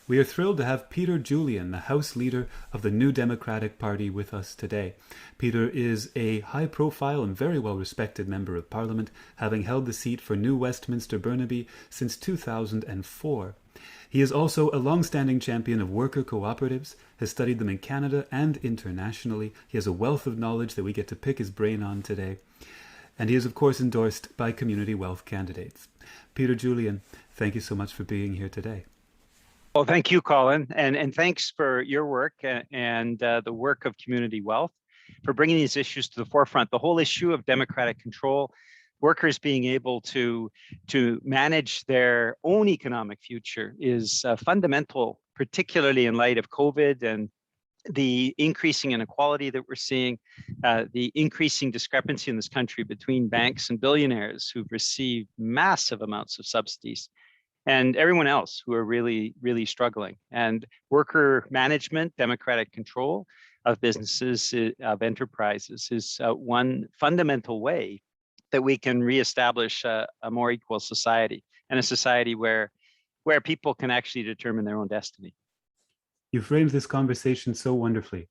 We are thrilled to have Peter Julian, the House Leader of the New Democratic Party, with us today. Peter is a high-profile and very well-respected Member of Parliament, having held the seat for New Westminster Burnaby since 2004. He is also a long-standing champion of worker cooperatives, has studied them in Canada and internationally. He has a wealth of knowledge that we get to pick his brain on today. And he is, of course, endorsed by Community Wealth Candidates. Peter Julian, thank you so much for being here today. Well, thank you, Colin, and thanks for your work and the work of Community Wealth for bringing these issues to the forefront. The whole issue of democratic control, workers being able to manage their own economic future is fundamental, particularly in light of COVID and the increasing inequality that we're seeing, the increasing discrepancy in this country between banks and billionaires who've received massive amounts of subsidies, and everyone else who are really, really struggling. And worker management, democratic control of businesses, of enterprises is one fundamental way that we can reestablish a more equal society, and a society where people can actually determine their own destiny. You framed this conversation so wonderfully.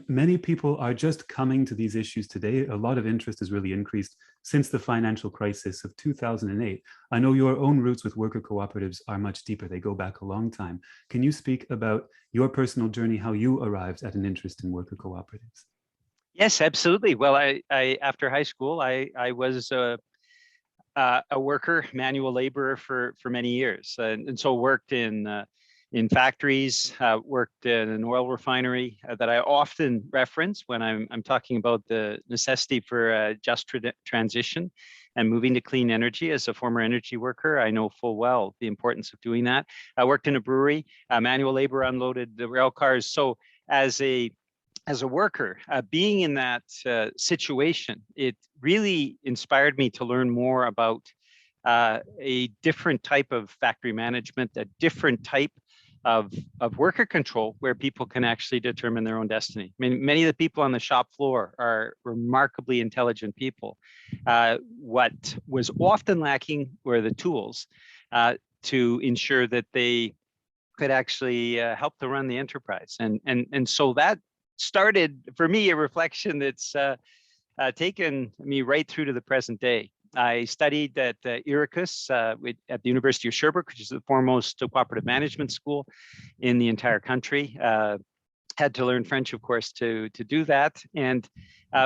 Many people are just coming to these issues today. A lot of interest has really increased since the financial crisis of 2008. I know your own roots with worker cooperatives are much deeper. They go back a long time. Can you speak about your personal journey, how you arrived at an interest in worker cooperatives? Yes, absolutely. Well, I after high school, I was a worker, manual laborer for many years, and so worked in factories, worked in an oil refinery that I often reference when I'm talking about the necessity for a just transition and moving to clean energy. As a former energy worker, I know full well the importance of doing that. I worked in a brewery, manual labor, unloaded the rail cars. So as a worker, being in that situation, it really inspired me to learn more about a different type of factory management, a different type of worker control where people can actually determine their own destiny. I mean, many of the people on the shop floor are remarkably intelligent people. What was often lacking were the tools to ensure that they could actually help to run the enterprise. And so that started, for me, a reflection that's taken me right through to the present day. I studied at Iroquois at the University of Sherbrooke, which is the foremost cooperative management school in the entire country. Had to learn French, of course, to do that, and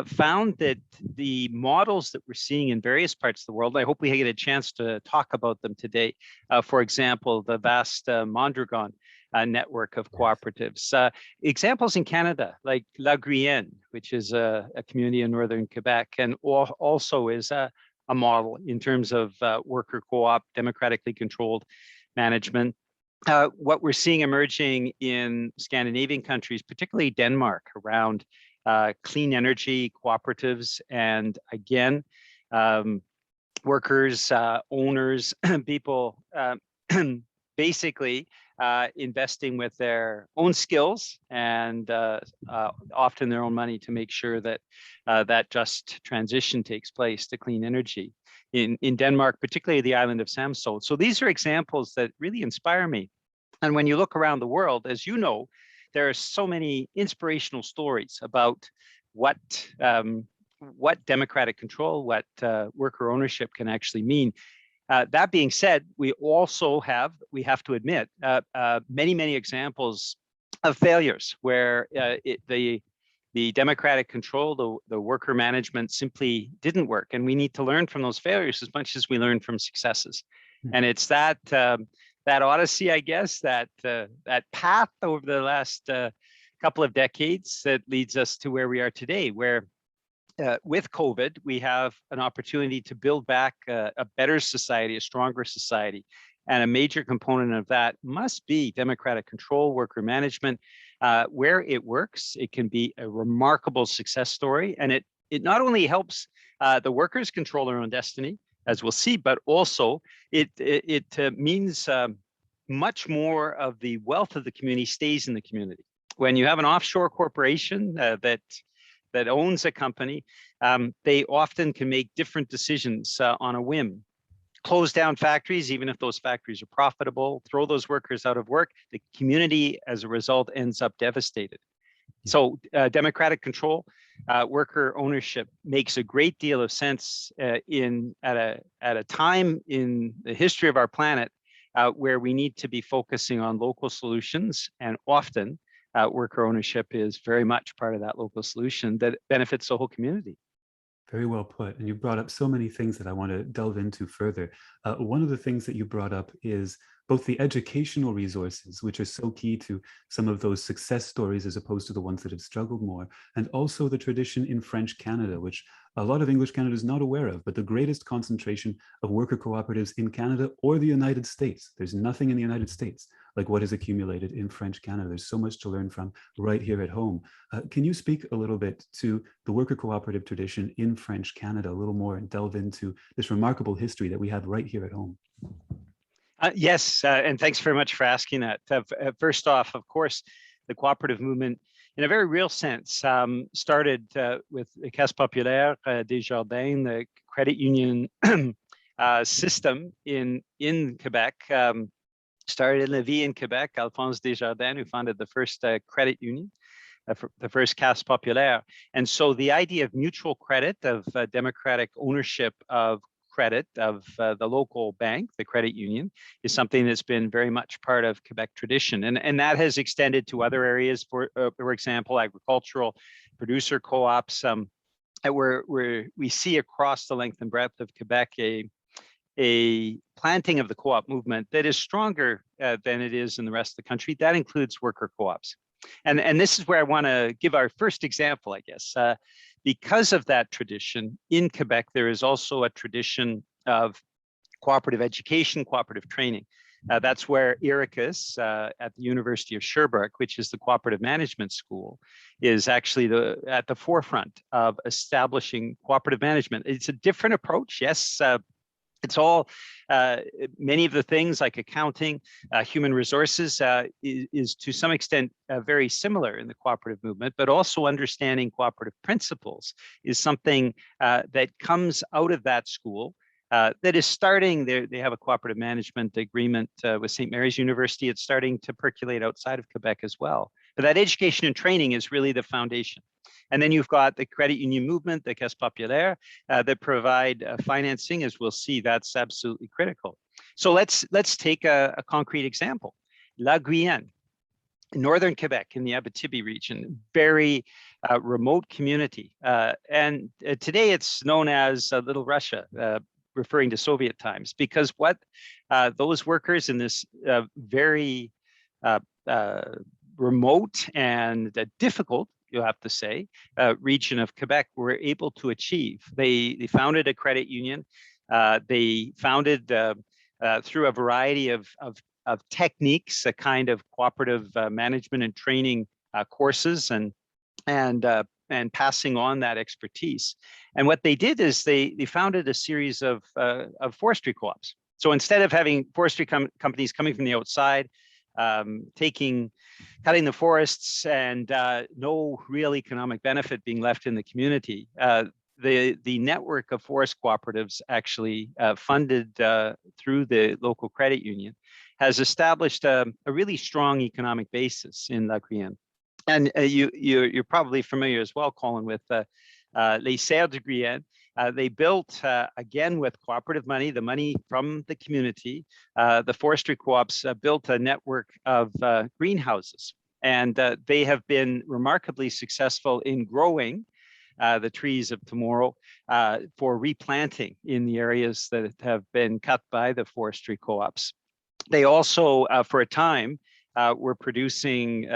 found that the models that we're seeing in various parts of the world, I hope we get a chance to talk about them today. For example, the vast Mondragon network of cooperatives. Examples in Canada, like La Guyenne, which is a community in northern Quebec, and also is a model in terms of worker co-op, democratically controlled management. What we're seeing emerging in Scandinavian countries, particularly Denmark, around clean energy cooperatives, and again, workers, owners, people basically investing with their own skills and often their own money to make sure that that just transition takes place to clean energy. In Denmark, particularly the island of Samsø. So these are examples that really inspire me. And when you look around the world, as you know, there are so many inspirational stories about what democratic control, what worker ownership can actually mean. That being said, we also have to admit, many examples of failures where the democratic control, the worker management simply didn't work. And we need to learn from those failures as much as we learn from successes. Mm-hmm. And it's that odyssey, I guess, that path over the last couple of decades that leads us to where we are today, where with COVID, we have an opportunity to build back a better society, a stronger society. And a major component of that must be democratic control, worker management. Where it works, it can be a remarkable success story. And it not only helps the workers control their own destiny, as we'll see, but also it means much more of the wealth of the community stays in the community. When you have an offshore corporation that owns a company, they often can make different decisions on a whim close down factories, even if those factories are profitable, throw those workers out of work, the community as a result ends up devastated. So democratic control, worker ownership makes a great deal of sense at a time in the history of our planet where we need to be focusing on local solutions, and often worker ownership is very much part of that local solution that benefits the whole community. Very well put. And you brought up so many things that I want to delve into further. One of the things that you brought up is both the educational resources, which are so key to some of those success stories as opposed to the ones that have struggled more, and also the tradition in French Canada, which a lot of English Canada is not aware of, but the greatest concentration of worker cooperatives in Canada or the United States. There's nothing in the United States like what is accumulated in French Canada. There's so much to learn from right here at home. Can you speak a little bit to the worker cooperative tradition in French Canada a little more and delve into this remarkable history that we have right here at home? Yes, and thanks very much for asking that. First off, of course, the cooperative movement, in a very real sense, started with the Caisse Populaire Desjardins, the credit union system in Quebec. Started in La Vie in Quebec, Alphonse Desjardins, who founded the first credit union, the first Caisse Populaire. And so the idea of mutual credit, of democratic ownership of credit of the local bank, the credit union, is something that's been very much part of Quebec tradition. And that has extended to other areas, for example, agricultural producer co-ops, where we see across the length and breadth of Quebec a planting of the co-op movement that is stronger than it is in the rest of the country. That includes worker co-ops. And this is where I want to give our first example, I guess. Because of that tradition, in Quebec, there is also a tradition of cooperative education, cooperative training. That's where IRICUS at the University of Sherbrooke, which is the cooperative management school, is actually at the forefront of establishing cooperative management. It's a different approach, yes. It's all, many of the things like accounting, human resources is to some extent very similar in the cooperative movement, but also understanding cooperative principles is something that comes out of that school that is starting, they have a cooperative management agreement with St. Mary's University. It's starting to percolate outside of Quebec as well. But that education and training is really the foundation. And then you've got the credit union movement, the Caisse Populaire, that provide financing. As we'll see, that's absolutely critical. So let's take a concrete example. La Guyenne, northern Quebec in the Abitibi region, very remote community. And today it's known as Little Russia, referring to Soviet times, because what those workers in this very remote and difficult, you'll have to say, region of Quebec were able to achieve. They founded a credit union. They founded through a variety of techniques, a kind of cooperative management and training courses, and passing on that expertise. And what they did is they founded a series of forestry co-ops. So instead of having forestry companies coming from the outside, cutting the forests and no real economic benefit being left in the community, the network of forest cooperatives actually funded through the local credit union has established a really strong economic basis in La Guyenne. And you're probably familiar as well, Colin, with Les Serres de Guyenne. They built, again, with cooperative money, the money from the community, the forestry co-ops built a network of greenhouses. And they have been remarkably successful in growing the trees of tomorrow for replanting in the areas that have been cut by the forestry co-ops. They also, for a time, we're producing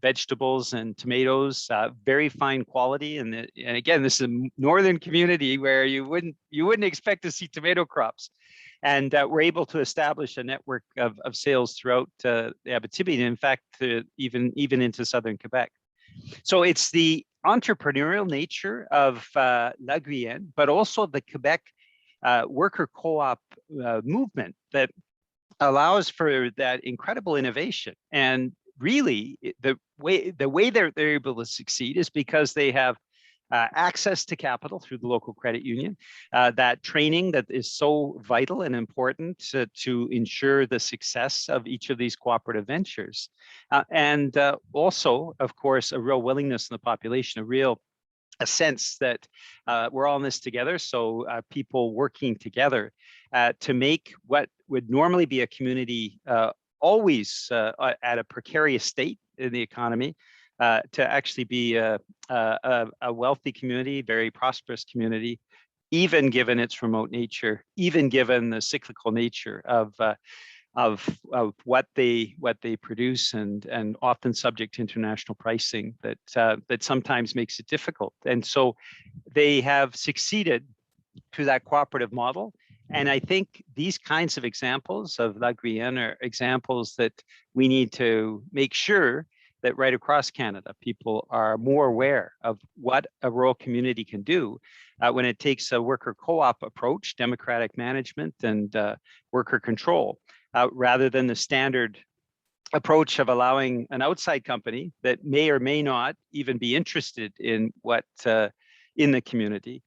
vegetables and tomatoes, very fine quality. And again, this is a northern community where you wouldn't expect to see tomato crops. And we're able to establish a network of sales throughout the Abitibi, and in fact, even into southern Quebec. So it's the entrepreneurial nature of La Guyenne, but also the Quebec worker co-op movement that allows for that incredible innovation. And really, the way they're able to succeed is because they have access to capital through the local credit union, that training that is so vital and important to ensure the success of each of these cooperative ventures. And also, of course, a real willingness in the population, a sense that we're all in this together. So people working together to make what would normally be a community always at a precarious state in the economy, to actually be a wealthy community, very prosperous community, even given its remote nature, even given the cyclical nature of what they produce, and often subject to international pricing that sometimes makes it difficult. And so they have succeeded through that cooperative model. And I think these kinds of examples of La Guyenne are examples that we need to make sure that right across Canada, people are more aware of what a rural community can do when it takes a worker co-op approach, democratic management and worker control, rather than the standard approach of allowing an outside company that may or may not even be interested in what in the community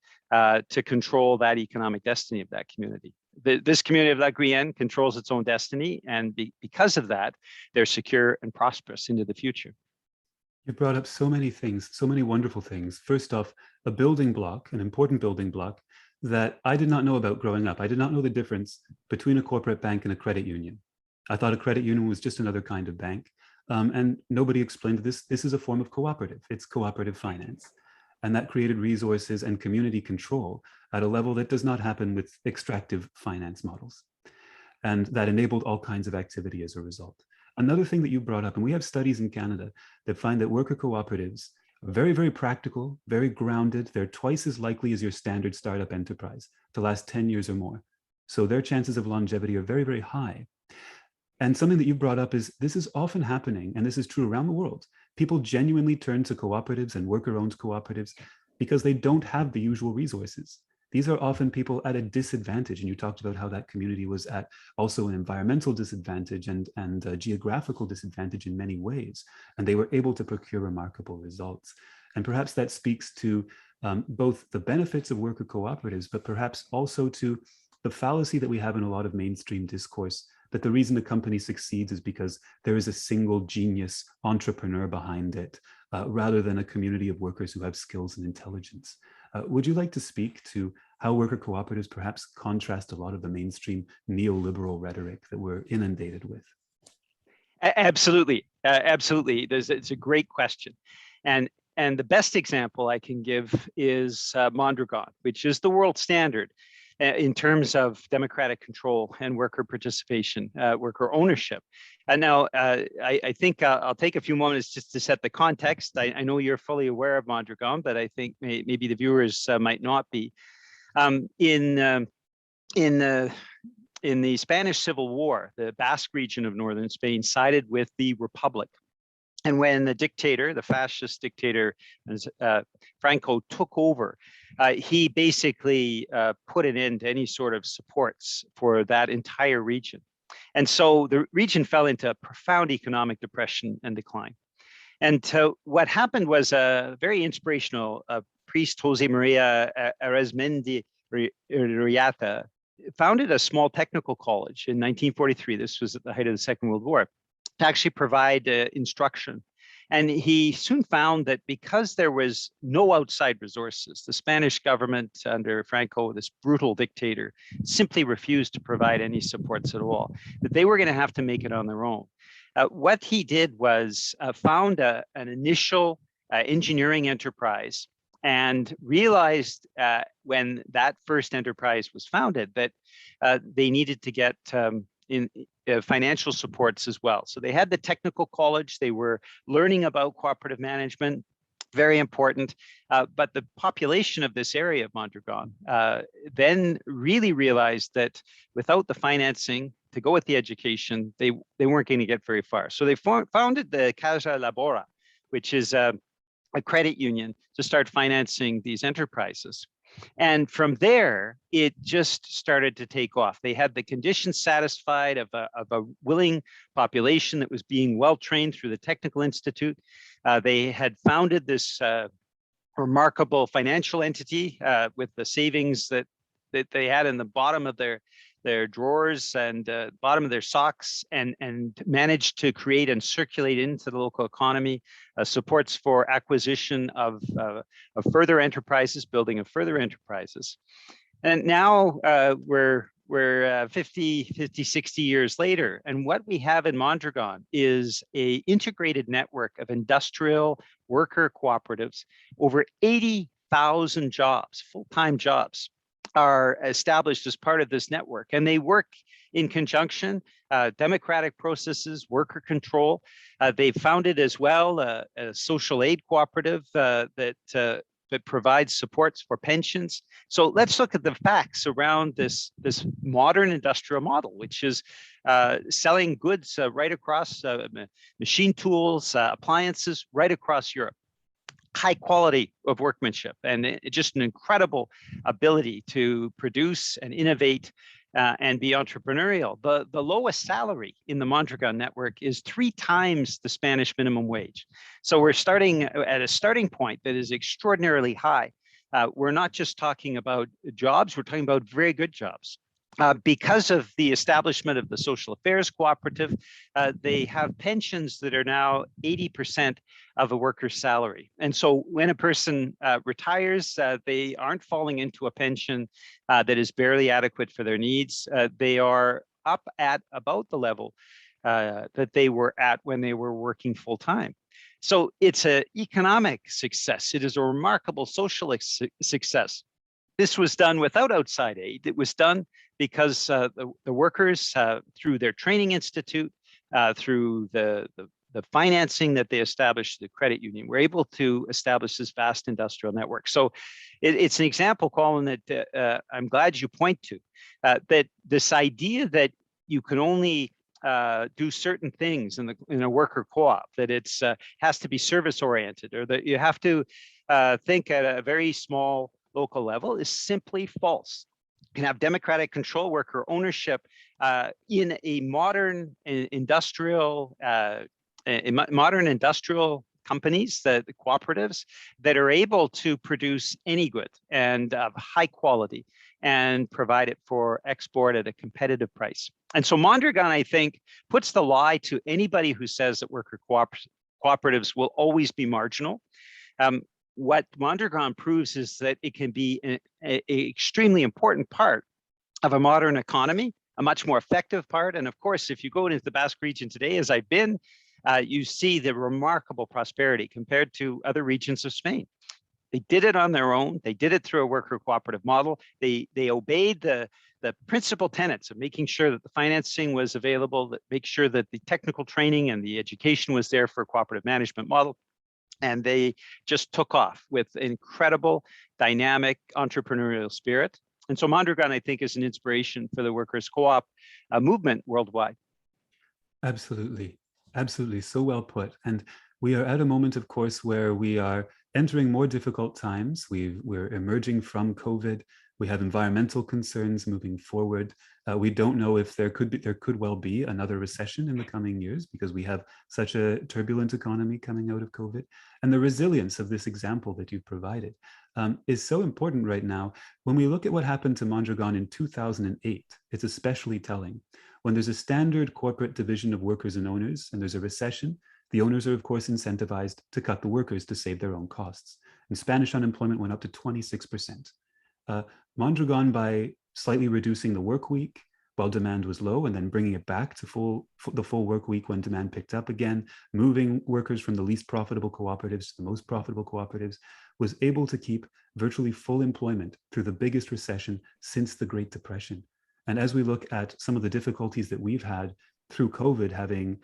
to control that economic destiny of that community. This community of La Guyenne controls its own destiny, and because of that, they're secure and prosperous into the future. You brought up so many things, so many wonderful things. First off, a building block, an important building block that I did not know about growing up. I did not know the difference between a corporate bank and a credit union. I thought a credit union was just another kind of bank. And nobody explained this. This is a form of cooperative. It's cooperative finance. And that created resources and community control at a level that does not happen with extractive finance models. And that enabled all kinds of activity as a result. Another thing that you brought up, and we have studies in Canada that find that worker cooperatives are very, very practical, very grounded. They're twice as likely as your standard startup enterprise to last 10 years or more. So their chances of longevity are very, very high. And something that you brought up is this is often happening, and this is true around the world. People genuinely turn to cooperatives and worker-owned cooperatives because they don't have the usual resources. These are often people at a disadvantage, and you talked about how that community was at also an environmental disadvantage and a geographical disadvantage in many ways, and they were able to procure remarkable results. And perhaps that speaks to both the benefits of worker cooperatives, but perhaps also to the fallacy that we have in a lot of mainstream discourse, that the reason a company succeeds is because there is a single genius entrepreneur behind it, rather than a community of workers who have skills and intelligence. Would you like to speak to how worker cooperatives perhaps contrast a lot of the mainstream neoliberal rhetoric that we're inundated with? Absolutely, absolutely. It's a great question. And the best example I can give is Mondragon, which is the world standard in terms of democratic control and worker participation, worker ownership. And now I think I'll take a few moments just to set the context. I know you're fully aware of Mondragon, but I think maybe the viewers might not be. In the Spanish Civil War, the Basque region of northern Spain sided with the Republic. And when the dictator, the fascist dictator, Franco took over, he basically put an end to any sort of supports for that entire region. And so the region fell into profound economic depression and decline. And what happened was a very inspirational priest, Jose Maria Arizmendi Riata, founded a small technical college in 1943. This was at the height of the Second World War, to actually provide instruction. And he soon found that because there was no outside resources, the Spanish government under Franco, this brutal dictator, simply refused to provide any supports at all, that they were going to have to make it on their own. What he did was found an initial engineering enterprise, and realized when that first enterprise was founded that they needed to get financial supports as well. So they had the technical college, they were learning about cooperative management, very important, but the population of this area of Mondragon then really realized that without the financing to go with the education, they weren't going to get very far. So they founded the Casa Labora, which is a credit union to start financing these enterprises. And from there, it just started to take off. They had the conditions satisfied of a willing population that was being well trained through the Technical Institute. They had founded this remarkable financial entity with the savings that they had in the bottom of their drawers and bottom of their socks, and managed to create and circulate into the local economy supports for acquisition of further enterprises, building of further enterprises. And now we're 60 years later, and what we have in Mondragon is a integrated network of industrial worker cooperatives. Over 80,000 jobs, full-time jobs, are established as part of this network, and they work in conjunction, democratic processes, worker control. They've founded as well a social aid cooperative that provides supports for pensions. So let's look at the facts around this modern industrial model, which is selling goods right across machine tools, appliances right across Europe. High quality of workmanship and just an incredible ability to produce and innovate and be entrepreneurial. The lowest salary in the Mondragon network is 3 times the Spanish minimum wage. So we're starting at a starting point that is extraordinarily high. We're not just talking about jobs, we're talking about very good jobs. Because of the establishment of the social affairs cooperative, they have pensions that are now 80% of a worker's salary. And so when a person retires, they aren't falling into a pension that is barely adequate for their needs. They are up at about the level that they were at when they were working full time. So it's an economic success. It is a remarkable social success. This was done without outside aid. It was done because the workers, through their training institute, through the financing that they established, the credit union, were able to establish this vast industrial network. So it's an example, Colin, that I'm glad you point to, that this idea that you can only do certain things in a worker co-op, that it's has to be service oriented, or that you have to think at a very small local level, is simply false. You can have democratic control, worker ownership in a modern industrial companies, the cooperatives, that are able to produce any good and of high quality and provide it for export at a competitive price. And so Mondragon, I think, puts the lie to anybody who says that worker cooperatives will always be marginal. What Mondragon proves is that it can be an extremely important part of a modern economy, a much more effective part. And of course, if you go into the Basque region today, as I've been, you see the remarkable prosperity compared to other regions of Spain. They did it on their own. They did it through a worker cooperative model. They obeyed the principal tenets of making sure that the financing was available, that make sure that the technical training and the education was there for a cooperative management model. And they just took off with incredible, dynamic entrepreneurial spirit. And so Mondragon, I think, is an inspiration for the workers' co-op movement worldwide. Absolutely. Absolutely. So well put. And we are at a moment, of course, where we are entering more difficult times. We're emerging from COVID. We have environmental concerns moving forward. We don't know if there could well be another recession in the coming years, because we have such a turbulent economy coming out of COVID. And the resilience of this example that you've provided is so important right now. When we look at what happened to Mondragon in 2008, it's especially telling. When there's a standard corporate division of workers and owners, and there's a recession, the owners are, of course, incentivized to cut the workers to save their own costs. And Spanish unemployment went up to 26%. Mondragon, by slightly reducing the work week while demand was low, and then bringing it back to the full work week when demand picked up again, moving workers from the least profitable cooperatives to the most profitable cooperatives, was able to keep virtually full employment through the biggest recession since the Great Depression. And as we look at some of the difficulties that we've had through COVID, having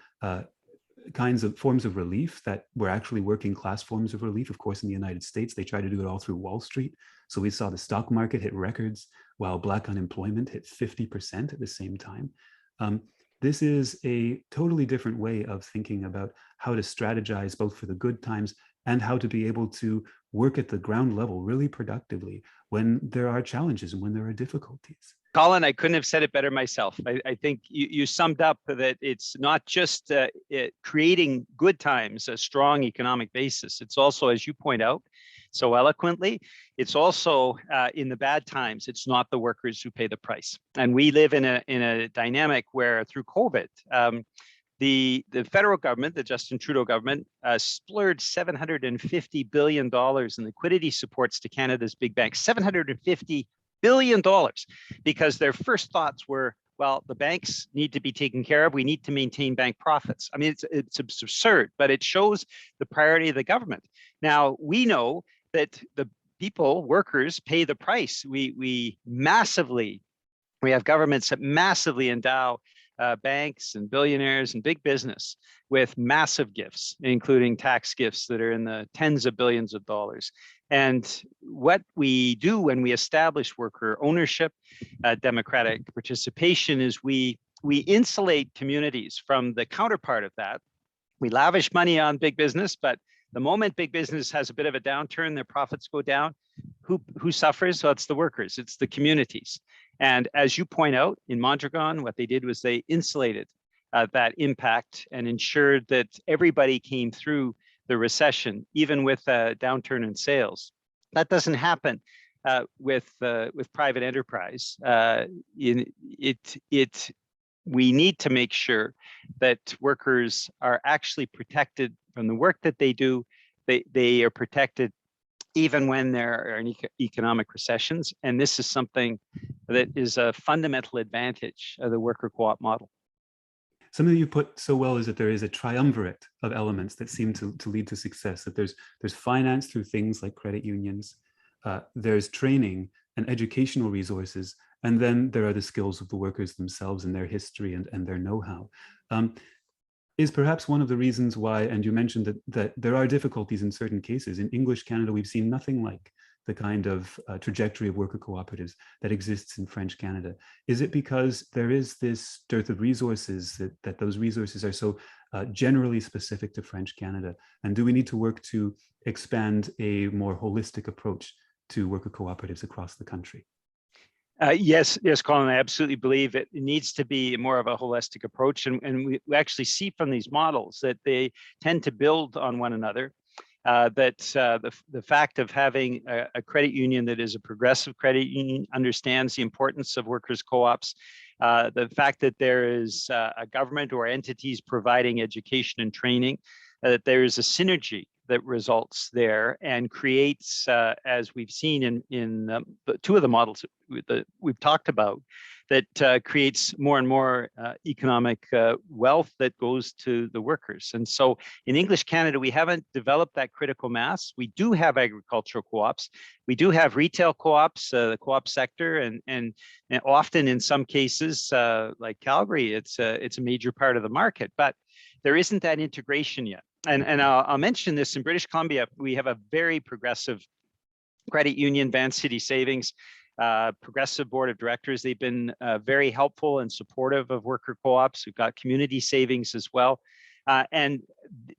kinds of forms of relief that were actually working class forms of relief. Of course, in the United States, they tried to do it all through Wall Street. So we saw the stock market hit records while Black unemployment hit 50% at the same time. This is a totally different way of thinking about how to strategize both for the good times and how to be able to work at the ground level really productively when there are challenges and when there are difficulties. Colin, I couldn't have said it better myself. I think you summed up that it's not just creating good times, a strong economic basis. It's also, as you point out, so eloquently, it's also in the bad times, it's not the workers who pay the price. And we live in a dynamic where through COVID, the federal government, the Justin Trudeau government, splurged $750 billion in liquidity supports to Canada's big banks, $750 billion, because their first thoughts were, well, the banks need to be taken care of. We need to maintain bank profits. I mean, it's absurd, but it shows the priority of the government. Now, we know that the people, workers, pay the price. We have governments that massively endow banks and billionaires and big business with massive gifts, including tax gifts that are in the tens of billions of dollars. And what we do when we establish worker ownership, democratic participation, is we insulate communities from the counterpart of that. We lavish money on big business, but the moment big business has a bit of a downturn, their profits go down. Who suffers? Well, it's the workers, it's the communities. And as you point out, in Mondragon, what they did was they insulated that impact and ensured that everybody came through the recession, even with a downturn in sales. That doesn't happen with private enterprise. We need to make sure that workers are actually protected from the work that they do. They are protected even when there are economic recessions. And this is something that is a fundamental advantage of the worker co-op model. Something that you put so well is that there is a triumvirate of elements that seem to lead to success, that there's finance through things like credit unions, there's training and educational resources, and then there are the skills of the workers themselves and their history and their know-how. Is perhaps one of the reasons why, and you mentioned that there are difficulties in certain cases. In English Canada, we've seen nothing like the kind of trajectory of worker cooperatives that exists in French Canada. Is it because there is this dearth of resources, that those resources are so generally specific to French Canada? And do we need to work to expand a more holistic approach to worker cooperatives across the country? Yes, Colin, I absolutely believe it needs to be more of a holistic approach. And we actually see from these models that they tend to build on one another. The fact of having a credit union that is a progressive credit union understands the importance of workers' co-ops. The fact that there is a government or entities providing education and training, that there is a synergy that results there and creates, as we've seen in two of the models that we've talked about, that creates more and more economic wealth that goes to the workers. And so in English Canada, we haven't developed that critical mass. We do have agricultural co-ops. We do have retail co-ops, the co-op sector, and often in some cases, like Calgary, it's a major part of the market, but there isn't that integration yet. And I'll mention this, in British Columbia, we have a very progressive credit union, Vancity Savings, progressive board of directors. They've been very helpful and supportive of worker co-ops. We've got community savings as well. And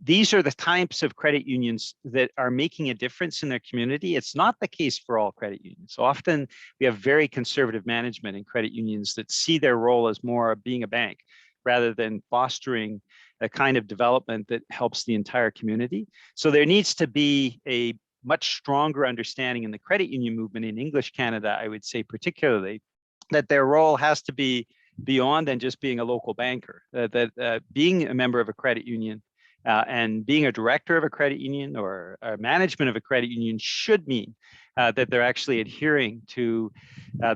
these are the types of credit unions that are making a difference in their community. It's not the case for all credit unions. Often we have very conservative management in credit unions that see their role as more of being a bank rather than fostering a kind of development that helps the entire community. So there needs to be a much stronger understanding in the credit union movement in English Canada, I would say particularly, that their role has to be beyond than just being a local banker, that being a member of a credit union and being a director of a credit union or a management of a credit union should mean that they're actually adhering to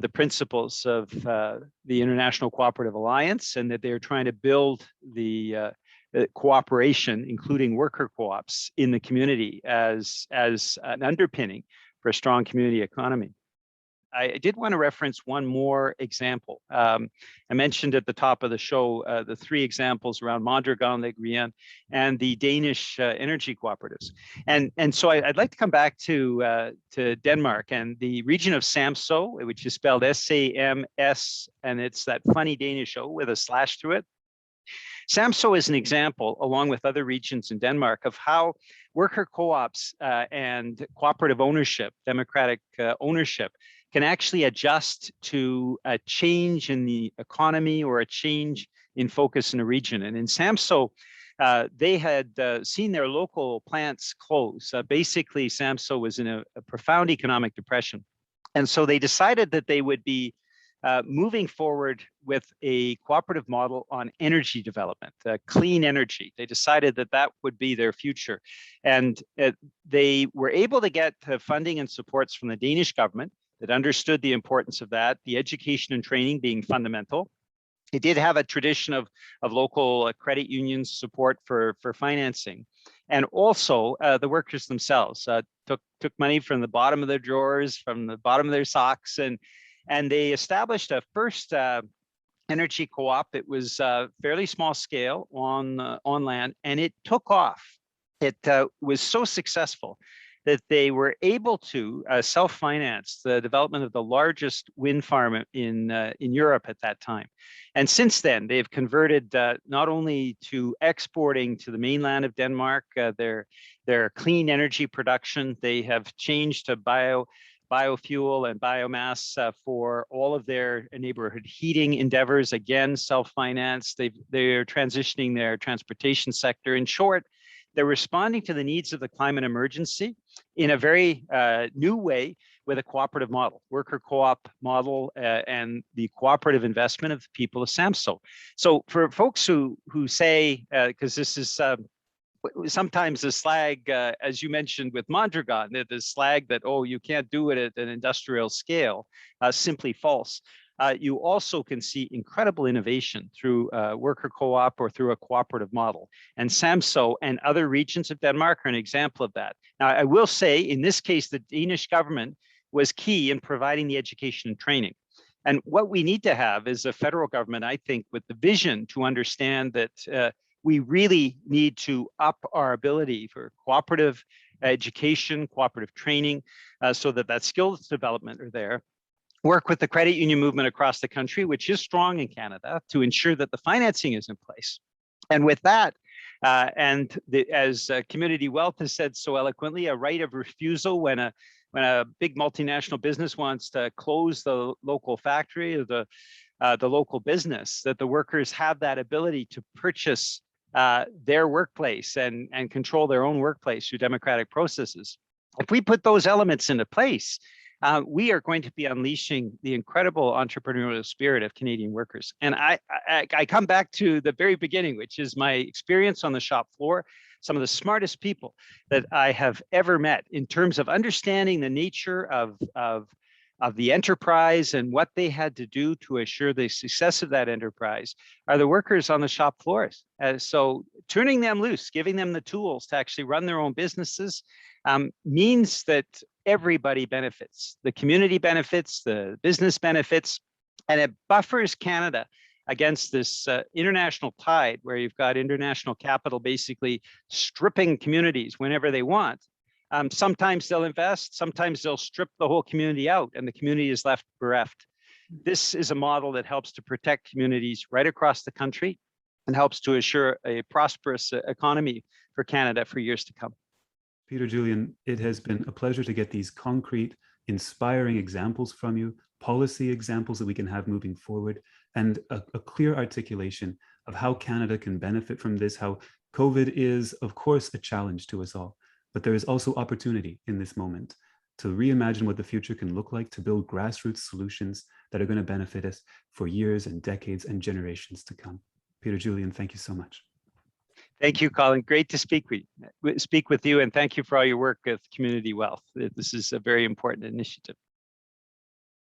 the principles of the International Cooperative Alliance, and that they're trying to build the cooperation, including worker co-ops in the community as an underpinning for a strong community economy. I did want to reference one more example. I mentioned at the top of the show the three examples around Mondragons, Les Guyans, and the Danish energy cooperatives. And so I'd like to come back to Denmark and the region of Samsø, which is spelled S-A-M-S, and it's that funny Danish O with a slash through it. Samsø is an example, along with other regions in Denmark, of how worker co-ops and cooperative ownership, democratic ownership, can actually adjust to a change in the economy or a change in focus in a region. And in Samsø, they had seen their local plants close. Basically, SAMHSA was in a profound economic depression. And so they decided that they would be moving forward with a cooperative model on energy development, clean energy. They decided that that would be their future. And they were able to get funding and supports from the Danish government that understood the importance of that, the education and training being fundamental. It did have a tradition of local credit unions support for financing. And also the workers themselves took money from the bottom of their drawers, from the bottom of their socks, and they established a first energy co-op. It was fairly small scale on land, and it took off. It was so successful that they were able to self-finance the development of the largest wind farm in Europe at that time. And since then, they've converted not only to exporting to the mainland of Denmark, their clean energy production. They have changed to biofuel and biomass for all of their neighborhood heating endeavors, again, self-financed. They're transitioning their transportation sector. In short, they're responding to the needs of the climate emergency in a very new way with a cooperative model, worker co-op model, and the cooperative investment of the people of SAMHSA. So for folks who say, because this is sometimes the slag, as you mentioned with Mondragon, the slag that, oh, you can't do it at an industrial scale, simply false. You also can see incredible innovation through worker co-op or through a cooperative model. And SAMHSA and other regions of Denmark are an example of that. Now, I will say, in this case, the Danish government was key in providing the education and training. And what we need to have is a federal government, I think, with the vision to understand that we really need to up our ability for cooperative education, cooperative training, so that skills development are there. Work with the credit union movement across the country, which is strong in Canada, to ensure that the financing is in place. And with that, as Community Wealth has said so eloquently, a right of refusal when a big multinational business wants to close the local factory or the local business, that the workers have that ability to purchase their workplace and control their own workplace through democratic processes. If we put those elements into place, we are going to be unleashing the incredible entrepreneurial spirit of Canadian workers. And I come back to the very beginning, which is my experience on the shop floor. Some of the smartest people that I have ever met in terms of understanding the nature of the enterprise and what they had to do to assure the success of that enterprise are the workers on the shop floors. So turning them loose, giving them the tools to actually run their own businesses means that everybody benefits. The community benefits, the business benefits, and it buffers Canada against this international tide where you've got international capital basically stripping communities whenever they want. Sometimes they'll invest, sometimes they'll strip the whole community out and the community is left bereft. This is a model that helps to protect communities right across the country and helps to assure a prosperous economy for Canada for years to come. Peter, Julian, it has been a pleasure to get these concrete, inspiring examples from you, policy examples that we can have moving forward, and a clear articulation of how Canada can benefit from this, how COVID is, of course, a challenge to us all, but there is also opportunity in this moment to reimagine what the future can look like, to build grassroots solutions that are going to benefit us for years and decades and generations to come. Peter, Julian, thank you so much. Thank you, Colin. Great to speak with you, and thank you for all your work with Community Wealth. This is a very important initiative.